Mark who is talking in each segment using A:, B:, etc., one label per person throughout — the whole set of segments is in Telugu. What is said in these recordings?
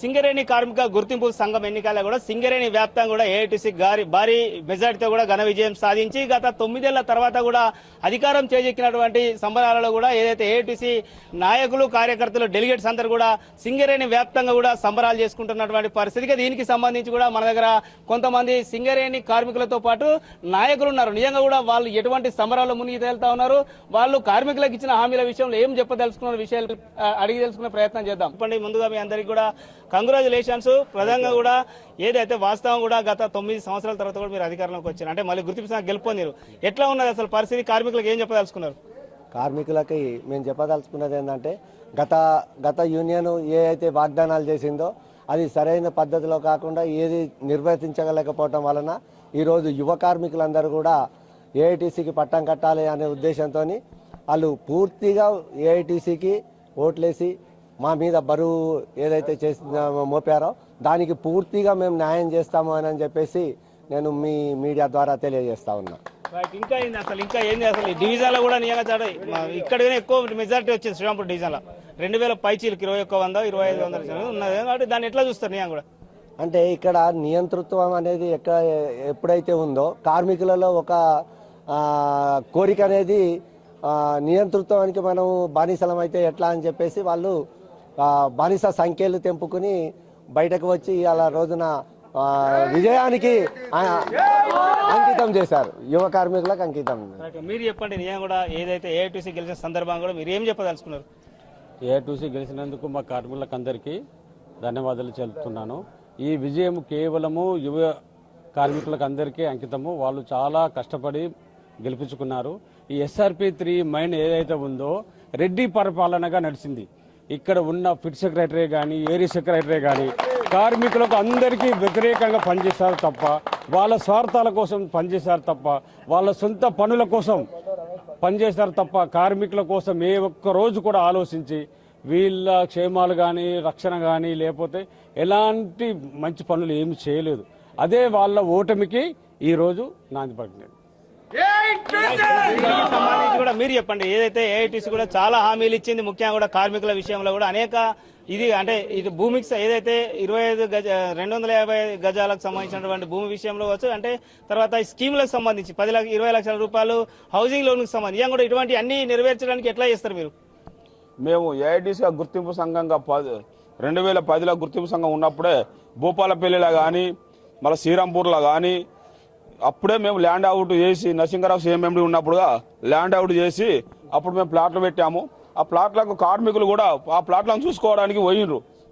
A: సింగరేణి కార్మిక గుర్తింపు సంఘం ఎన్నికల్లో కూడా సింగరేణి వ్యాప్తంగా కూడా ఏఐటీసీ భారీ మెజార్టీతో కూడా ఘన విజయం సాధించి గత 9 ఏళ్ల తర్వాత కూడా అధికారం చేజెక్కినటువంటి సంబరాలలో కూడా ఏదైతే ఏఐటీసీ నాయకులు కార్యకర్తలు డెలిగేట్స్ అందరూ కూడా సింగరేణి వ్యాప్తంగా కూడా సంబరాలు చేసుకుంటున్నటువంటి పరిస్థితిగా దీనికి సంబంధించి కూడా మన దగ్గర కొంతమంది సింగరేణి కార్మికులతో పాటు నాయకులు ఉన్నారు. నిజంగా కూడా వాళ్ళు ఎటువంటి సంబరాల్లో మునిగి తేలుతా ఉన్నారు, వాళ్ళు కార్మికులకు ఇచ్చిన హామీల విషయంలో ఏం చెప్పదలుచుకున్న విషయాలు అడిగి తెలుసుకునే ప్రయత్నం చేద్దాం. ఇప్పటి ముందుగా మీ అందరికీ కూడా కంగ్రాచులేషన్స్. ప్రధానంగా కూడా ఏదైతే వాస్తవం కూడా గత 9 సంవత్సరాల తర్వాత కూడా మీరు అధికారంలోకి వచ్చారు, అంటే మళ్ళీ గుర్తింపు గెలుపొందారు. ఎట్లా ఉన్నది అసలు పరిస్థితి? కార్మికులకు ఏం చెప్పదలుచుకున్నారు?
B: కార్మికులకి మేము చెప్పదలుచుకున్నది ఏంటంటే గత యూనియన్ ఏ అయితే వాగ్దానాలు చేసిందో అది సరైన పద్ధతిలో కాకుండా ఏది నిర్వర్తించలేకపోవటం వలన ఈరోజు యువ కార్మికులందరూ కూడా ఏఐటీసీకి పట్టం కట్టాలి అనే ఉద్దేశంతో వాళ్ళు పూర్తిగా ఏఐటీసీకి ఓట్లేసి మా మీద బరువు ఏదైతే మోపారో దానికి పూర్తిగా మేము న్యాయం చేస్తాము అని చెప్పేసి నేను మీ మీడియా ద్వారా తెలియజేస్తా ఉన్నా.
A: ఇంకా ఏంది అసలు డివిజన్లో కూడా నిజంగా ఇక్కడనే ఎక్కువ మెజారిటీ వచ్చింది. శ్రీరాంపూర్ డివిజన్లో 2000 పైచీలకు 2100 2500 ఉన్నది కాబట్టి దాన్ని ఎట్లా చూస్తారు? నిజంగా కూడా
B: అంటే ఇక్కడ నియంతృత్వం అనేది ఎప్పుడైతే ఉందో కార్మికులలో ఒక కోరిక అనేది నియంతృత్వానికి మనం బానిసలం అయితే ఎట్లా అని చెప్పేసి వాళ్ళు బానిస సంఖ్యలు తెంపుకుని బయటకు వచ్చి అలా రోజున విజయానికి అంకితం చేశారు, యువ కార్మికులకు అంకితం.
A: మీరు చెప్పండి, నిజంగా కూడా ఏదైతే ఏఐటీసీ గెలిచిన సందర్భంగా కూడా మీరు ఏం చెప్పదలుచుకున్నారు?
C: ఏఐటీసీ గెలిచినందుకు మా కార్మికులకు అందరికీ ధన్యవాదాలు చెల్లుతున్నాను. ఈ విజయం కేవలము యువ కార్మికులకు అందరికీ అంకితము. వాళ్ళు చాలా కష్టపడి గెలిపించుకున్నారు. ఈ SRP3 మైన్ ఏదైతే ఉందో రెడ్డి పరిపాలనగా నడిచింది. ఇక్కడ ఉన్న ఫిట్ సెక్రటరీ కానీ ఏరియా సెక్రటరీ కానీ కార్మికులకు అందరికీ వ్యతిరేకంగా పనిచేశారు తప్ప, వాళ్ళ స్వార్థాల కోసం పనిచేశారు తప్ప, వాళ్ళ సొంత పనుల కోసం పనిచేశారు తప్ప కార్మికుల కోసం ఏ ఒక్క రోజు కూడా ఆలోచించి వీళ్ళ క్షేమాలు కానీ రక్షణ కానీ లేకపోతే ఎలాంటి మంచి పనులు ఏమి చేయలేదు. అదే వాళ్ళ ఓటమికి ఈరోజు నాంది పడినది.
A: సంబంధించి కూడా మీరు చెప్పండి, ఏదైతే ఏఐటీసీ కూడా చాలా హామీలు ఇచ్చింది, ముఖ్యంగా కూడా కార్మికుల విషయంలో కూడా అనేక ఇది భూమికి ఏదైతే 250 గజాలకు సంబంధించినటువంటి భూమి విషయంలో వచ్చు, అంటే తర్వాత ఈ స్కీములకు సంబంధించి 20 లక్షల రూపాయలు హౌసింగ్ లోన్కి సంబంధించి కూడా ఇటువంటి అన్ని నెరవేర్చడానికి ఎట్లా చేస్తారు మీరు?
D: మేము ఏఐటీసీ గుర్తింపు సంఘంగా 2010లో గుర్తింపు సంఘం ఉన్నప్పుడే భూపాలపల్లిలో కానీ మళ్ళీ శ్రీరాంపూర్లో కానీ అప్పుడే మేము ల్యాండ్ అవుట్ చేసి నరసింహరావు CMMD ఉన్నప్పుడుగా ల్యాండ్ అవుట్ చేసి అప్పుడు మేము ప్లాట్లు పెట్టాము. ఆ ప్లాట్లకు కార్మికులు కూడా ఆ ప్లాట్లను చూసుకోవడానికి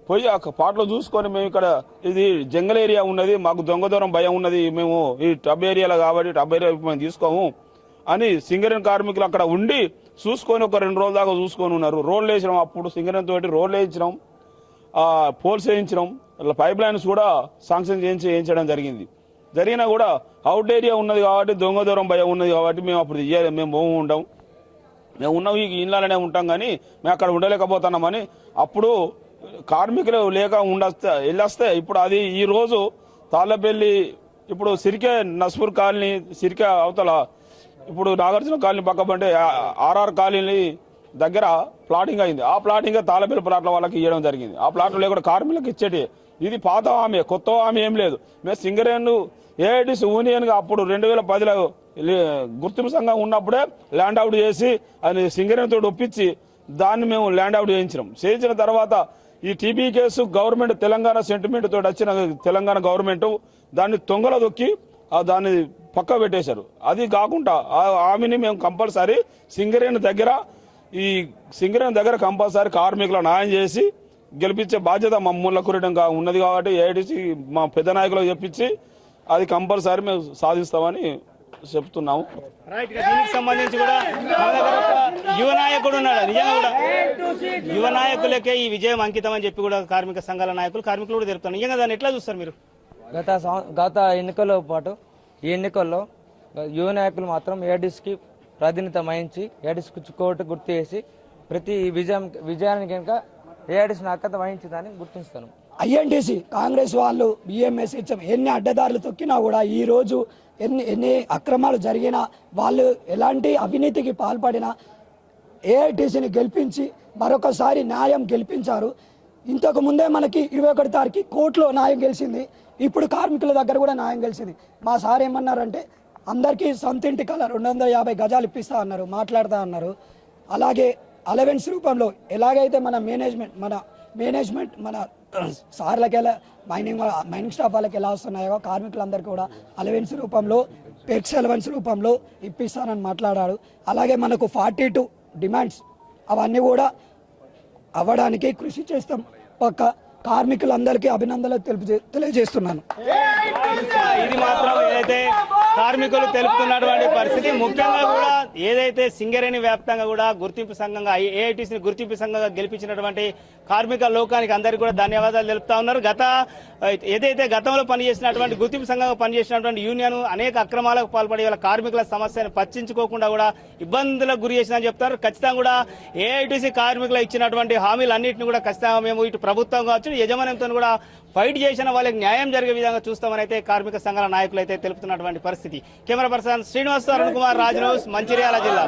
D: పోయి ఆ ప్లాట్లు చూసుకొని మేము ఇక్కడ ఇది జంగల్ ఏరియా ఉన్నది, మాకు దొంగ దూరం భయం ఉన్నది, మేము ఈ టబ్ ఏరియాలో కాబట్టి టబ్ ఏరియా మేము తీసుకోము అని సింగరేణి కార్మికులు అక్కడ ఉండి చూసుకొని ఒక 2 రోజుల దాకా చూసుకొని ఉన్నారు. రోడ్లు వేసినాం, అప్పుడు సింగరేణి తోటి రోడ్లు వేయించినాం, పోల్స్ వేయించినాం, పైప్ లైన్స్ కూడా శాంక్షన్ చేయించడం జరిగినా కూడా అవుట్ ఏరియా ఉన్నది కాబట్టి దొంగ దూరం భయం ఉన్నది కాబట్టి మేము అప్పుడు మేము ఉంటాం, మేము ఉన్నాం ఈ ఇళ్ళలోనే ఉంటాం కానీ మేము అక్కడ ఉండలేకపోతున్నామని అప్పుడు కార్మికులు లేక వెళ్ళొస్తే ఇప్పుడు అది ఈ రోజు తాళ్ళపల్లి ఇప్పుడు సిరికే నస్పూర్ కాలనీ సిరికే అవతల ఇప్పుడు నాగార్జున కాలనీ పక్కబంటే RR కాలనీ దగ్గర ప్లాటింగ్ అయింది. ఆ ప్లాటింగ్ తాళ్ళపల్లి ప్లాట్ల వాళ్ళకి ఇవ్వడం జరిగింది. ఆ ప్లాట్లు లేకుండా కార్మికులకు ఇచ్చేటి ఇది పాత హామీ, కొత్త హామీ ఏం లేదు. మేము సింగరేణి ఏఐటీసీ యూనియన్గా అప్పుడు 2010లో గుర్తింపు సంఘం ఉన్నప్పుడే ల్యాండ్ అవుట్ చేసి అది సింగరేణితో ఒప్పించి దాన్ని మేము ల్యాండ్ అవుట్ చేయించిన తర్వాత ఈ TB case government Telangana sentiment తోటి వచ్చిన తెలంగాణ గవర్నమెంట్ దాన్ని తొంగలో దొక్కి దాన్ని పక్క పెట్టేశారు. అది కాకుండా ఆ హామీని మేము కంపల్సరీ సింగరేణి దగ్గర కంపల్సరీ కార్మికుల న్యాయం చేసి గెలిపించే బాధ్యత మా ముళ్ళకూరడంగా ఉన్నది కాబట్టి ఏఐటీసీ మా పెద్ద నాయకులకు చెప్పించి అది కంపల్సరీ మేము సాధిస్తామని చెప్తున్నాము.
A: దీనికి సంబంధించి కూడా యువ నాయకుడు ఉన్నాడు. నిజంగా కూడా యువ నాయకులకే ఈ విజయం అంకితం అని చెప్పి కూడా కార్మిక సంఘాల కార్మికులు కూడా తెలుపుతారు. నిజంగా దాన్ని ఎట్లా చూస్తారు మీరు?
E: గత ఎన్నికల్లో పాటు ఈ ఎన్నికల్లో యువ నాయకులు మాత్రం ఏఐటీసీకి ప్రాధాన్యత వహించి ఏఐటీసీకి కోర్టు గుర్తు చేసి ప్రతి విజయానికి కనుక ఏఐటీసీ నాయకత్వ వహించిందని గుర్తిస్తాను.
F: ఐఎన్టీసీ కాంగ్రెస్ వాళ్ళు BMS ఎన్ని అడ్డదారులు తొక్కినా కూడా ఈ రోజు ఎన్ని అక్రమాలు జరిగినా వాళ్ళు ఎలాంటి అవినీతికి పాల్పడినా ఏఐటీసీని గెలిపించి మరొకసారి న్యాయం గెలిపించారు. ఇంతకు ముందే మనకి 21 తారీఖు కోర్టులో న్యాయం గెలిచింది, ఇప్పుడు కార్మికుల దగ్గర కూడా న్యాయం గెలిచింది. మా సార్ ఏమన్నారంటే అందరికీ సొంత ఇంటి కల 250 గజాలు ఇప్పిస్తా అన్నారు, మాట్లాడుతా అన్నారు. అలాగే అలవెన్స్ రూపంలో ఎలాగైతే మన మేనేజ్మెంట్ మన సార్లకి ఎలా మైనింగ్ స్టాఫ్ వాళ్ళకి ఎలా వస్తున్నాయో కార్మికులందరికీ కూడా అలవెన్స్ రూపంలో పెక్స్ అలవెన్స్ రూపంలో ఇప్పిస్తానని మాట్లాడాడు. అలాగే మనకు 42 డిమాండ్స్ అవన్నీ కూడా అవ్వడానికి కృషి చేస్తాం. పక్క కార్మికులందరికీ అభినందనలు తెలియజేస్తున్నాను.
A: ఇది మాత్రం ఏదైతే కార్మికులు తెలుపుతున్నటువంటి పరిస్థితి, ముఖ్యంగా కూడా ఏదైతే సింగరేణి వ్యాప్తంగా కూడా గుర్తింపు సంఘంగా ఏఐటీసీని గుర్తింపు సంఘంగా గెలిపించినటువంటి కార్మిక లోకానికి అందరికీ కూడా ధన్యవాదాలు తెలుపుతా ఉన్నారు. ఏదైతే గతంలో పనిచేసినటువంటి గుర్తింపు సంఘంగా పనిచేసినటువంటి యూనియన్ అనేక అక్రమాలకు పాల్పడి వాళ్ళ కార్మికుల సమస్యను పట్టించుకోకుండా కూడా ఇబ్బందులకు గురి చేసిందని చెప్తారు. ఖచ్చితంగా కూడా ఏఐటీసీ కార్మికులు ఇచ్చినటువంటి హామీలన్నింటినీ కూడా ఖచ్చితంగా మేము ఇటు ప్రభుత్వం కావచ్చు యజమానంతో కూడా ఫైట్ చేసిన వాళ్ళకి న్యాయం జరిగే విధంగా చూస్తామని అయితే కార్మిక సంఘాల నాయకులు అయితే తెలుపుతున్నటువంటి పరిస్థితి. Camera person Srinivas, Arun Kumar, Raj news, Mancherial జిల్లా.